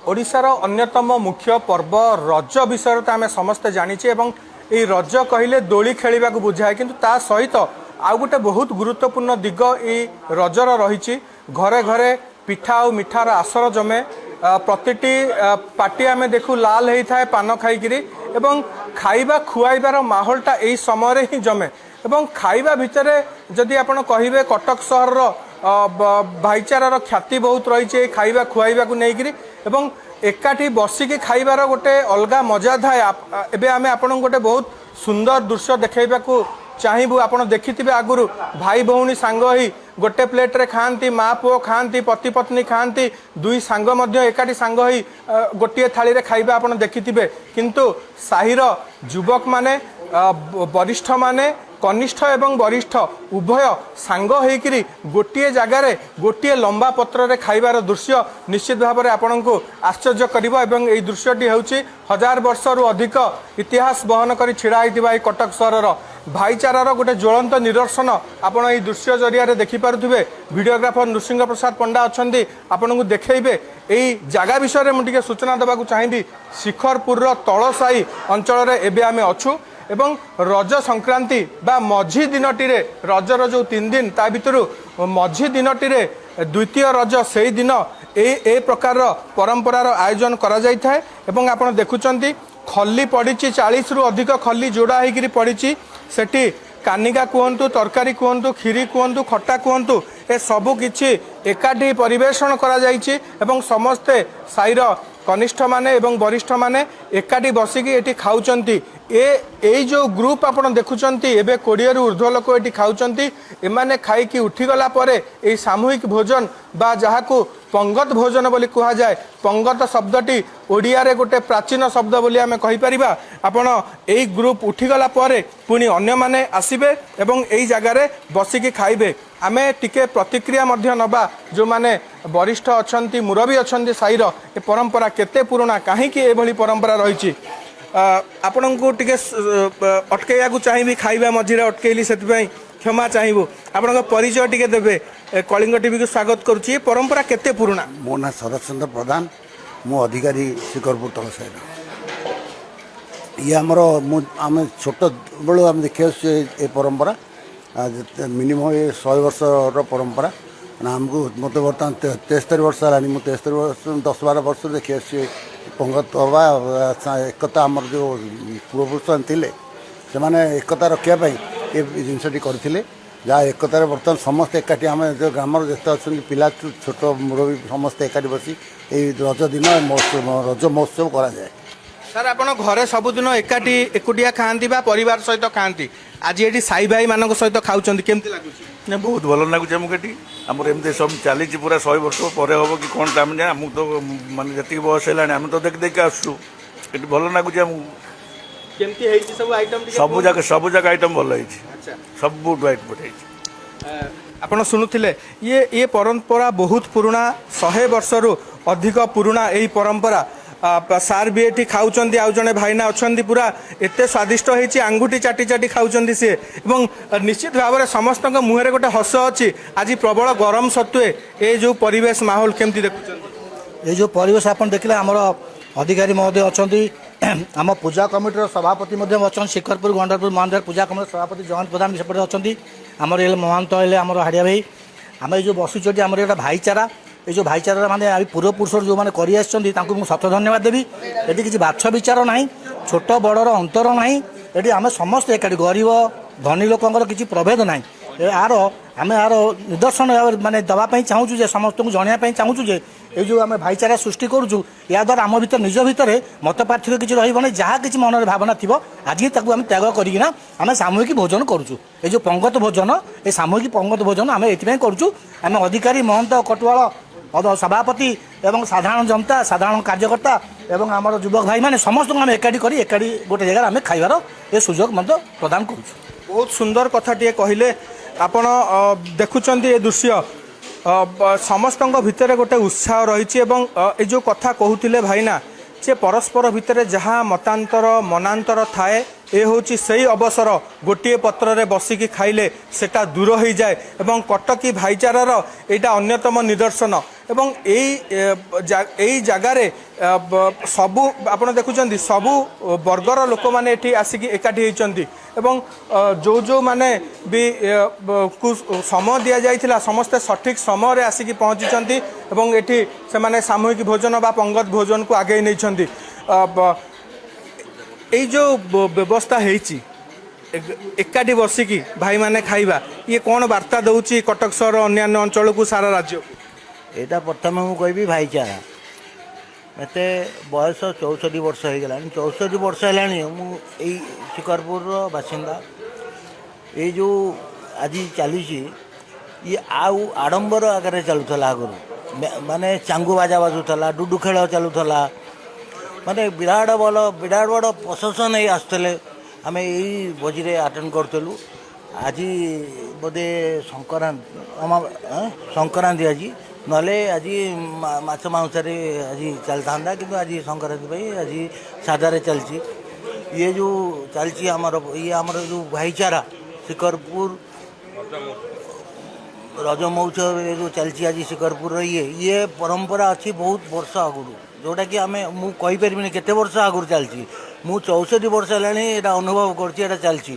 ओडिशार अन्यतम मुख्य पर्व रज विषय तो आम समस्ते जानीचे ये रज कहले दोली खेलने को बुझाए किंतु ता सहित आउ गोटे बहुत गुरुत्वपूर्ण दिग ये रजर रही घरे घरे पिठा और मिठार आसर जमे प्रतिटी पार्टी आम देखू लाल होता है पान खाईकि एवं खाइबा खुआइबार माहौलटा यही समय ही जमे एवं खाइबा भितर जदि आपण कहिबे कटक सहर भाईचारार ख्याति बहुत रही खाइबा खुआइबा को लेकिन एवं एकाठी बसिकी खाइबार गोटे अलग मजा थाए एबे आमे आपण गोटे बहुत सुंदर दृश्य देखैबा को चाहबू आप देखिथे आगुरी भाई भौणी सांग ही गोटे प्लेट रे खाती माँ पुओ खाती पति पत्नी खाती दुई सांग एकाठी सांग ही गोटे थाली रे खाइबा आप देखिथे किंतु साहिर युवक माने वरिष्ठ माने कनिष्ठ एवं वरिष्ठ उभय सांग होइकिरी गोटे जगार गोटे लंबा पत्र रे खाइबार दृश्य निश्चित भाव में आपण को आश्चर्य करिबो एवं एई दृश्यटी होउची 1000 वर्षरु अधिक इतिहास बहन करी छिड़ा होइतिबा ए कटक सहरर भाईचारार गोटे ज्वलंत निदर्शन आपण एई दृश्य जरिया रे देखि पारुथिबे वीडियोग्राफर नृसिंह प्रसाद पंडा अछंती आपण को देखैबे एई जागा विषय रे मुटिके सूचना देबा को चाहिबी शिखरपुर रो तळसाई अंचल रे एबे आमे अछु एवं रज संक्रांति बा मझी दिनटी रजर जो 3 दिन ता भितर मझी दिनटी द्वितीय रज से दिन ए प्रकार परंपरार आयोजन करा जाय थाए एवं आपण देखुचंती खल्ली पड़ी 40 रु अधिक खल्ली जोड़ा होकर पड़ी सेठी कानिका कहतु तरकारी कहतु खीरी कहतु खट्टा कहतु ए सबु किछि एकाठी परिवेषण करा जायछि एवं समस्ते साईर कनिष्ठ माने एवं वरिष्ठ माने एकाठी बसिकी एटी खाउचंती ए जो ग्रुप आपण देखुचंती एबे 20 रु ऊर्ध्व लोक एटी खाउचंती एमाने खाइकी उठीगला परे ए सामूहिक भोजन बा जहाकू पंगत भोजन बोली कहा जाए पंगत शब्दटी ओडिया रे गोटे प्राचीन शब्द बोली आमे कहि परिबा आपण एई ग्रुप उठीगला परे पुनी अन्य माने आसीबे एवं एई जगारे बसिकी खाइबे आमे टिके प्रतिक्रिया मध्य नबा जो माने वरिष्ठ अछंती मुरबी अछंती साईर ए परंपरा केते पुराना काहे कि एभली परंपरा रहिछि आपण को टिके अटकैया को चाहिबी खाइबा मझिरे अटकैली सेति क्षमा चाहबू आपण परिचय टिके देबे कलिंग टीवी को स्वागत करुच्ची परंपरा केते पुराना मो ना शरद चंद्र प्रधान मो अधिकारी शिखरपुर तलसाई ये आमर आम छोट बेलू आम देखिए ये परंपरा मिनिमम ये 100 वर्ष परंपरा आमको मत बर्तमान 73 वर्ष है मुझे 73 वर्ष 10-12 वर्ष देखिए पंगत हवा एकता आमर जो पूर्वपुरुष थे से मैंने एकता रखापी ये जिनसटी करते जहाँ एकतार बर्तमान समस्ते एकाठी आम जो ग्रामर जिते अच्छा पिला छोट मुरबी समस्ते एकाठी बसी ये रज दिन रज महोत्सव करा जाए। सर आपण घरे सबुदिन एकाठी एकुटिया खाती परिवार सहित खाती आज ये साई भाई मान सहित खाऊँ केमती लगुच नहीं बहुत भल लगुच आमको ये आमर एमती सब चली पूरा 100 वर्ष पर हम कि कौन आम जाए आमको तो मानते जी बयस है आम तो देख देख आसू ये भल लगुच आमको सब जगह आइटम भल है सब आपण शुणुले ये परंपरा बहुत पुराना 100 वर्षरु अधिक पुराना यही परंपरा सार भी ये खाऊँ आउ जड़े भाईना अच्छा पूरा एत स्वादिष्ट होती आंगुठी चाटी चाटी खाऊँ सी निश्चित भाव में समस्त मुहर गोटे हस अच्छी आज प्रबल गरम सत्वे ये जो परिवेश माहौल केमती देखुं ये जो परिवेश आप देखले आमर अधिकारी महोदय अच्छा आम पूजा कमिटर सभापति अच्छा शिखरपुर गंडापुर महांदार पूजा कमिटी सभापति जयंत प्रधान सेपटे अच्छा आमर ये महंत है आमर हाड़िया भाई आम ये जो बसुचे आमर एक भाईचारा ये जो भाईचारा माने पूर्वपुरुष जो मैंने कर सत धन्यवाद देवी ये किसी बाछ विचार ना छोट बड़र अंतर ना ये आम समस्त एकाठी गरीब धनी लोकर किसी प्रभेद ना यार आम यार निदर्शन माने दवाई चाहूँ समस्त को जनवाई चाहूँ ये जो आम भाईचारा सृष्टि करुँ या द्वारा आम भर निज भितर मत पार्थक्य किसी रही जहाँ किसी मन भावना थी आज आम त्याग करना आम सामूहिक भोजन करुँ ये जो पंगत भोजन ये सामूहिक पंगत भोजन आम ये करुँ आम अधिकारी महंत कटुआल सभापति एवं साधारण जनता साधारण कार्यकर्ता एवं आम युवक भाई मैंने समस्त आम एकाठी कर एकाठी गोटे जगह आम खाइबार ये सुजोग प्रदान करुँ। बहुत सुंदर कथाटे कहले आपण देखुंत ये दृश्य समस्त भितर गोटे उत्साह रही ये जो कथा कहते भाईना से परस्पर भितर जहाँ मतांतर मनांतर थाए ए होची सही अवसर गोटे पत्र बसिकी खाइले सेटा दूर हो जाए एवं कटकी भाईचारार एटा अन्यतम निदर्शन एवं यही जगार सबू आपण देखुं सबू वर्गर लोक मैंने ये आसिक एकाठी होती एवं जो मैंने भी समय दि जाइथिला समस्ते सठिक समय आसिक पहुँची एवं ये से माने सामूहिक भोजन बा पंगत भोजन को आगे नहीं ये जो व्यवस्था होती एकाठी बसिकी भाई माने खाइबा ये कौन वार्ता दौची कटक सहर अन्य अंचल को सारा राज्य यहाँ प्रथम मुझे कहबी भाईचारा मत बयस 64 वर्ष हो गला 64 वर्ष है मुझे शिकारपुर बासिंदा ये जो आज चली ये आउ आडंबर आगे चलूला आगुरी माने चांगू बाजा बाजुला डुडू खेल चलूला माने विराट बड़ प्रशासन ही आसते आम यही भोजी आटेड करूँ आज बोधे संक्रांति आज नले आज माछ मांसारे आज चलता कि आज संक्रांति आज सादारे चलती ये जो चलती ये आमर जो भाईचारा शिकारपुर रज महोत्सव जो चलती आज शिकारपुर ये परंपरा अच्छी बहुत वर्ष आगुरी जोटा कि आम मुझे कहीपर केते वर्ष आगुरी चलती मु 64 वर्ष है अनुभव कर चलती।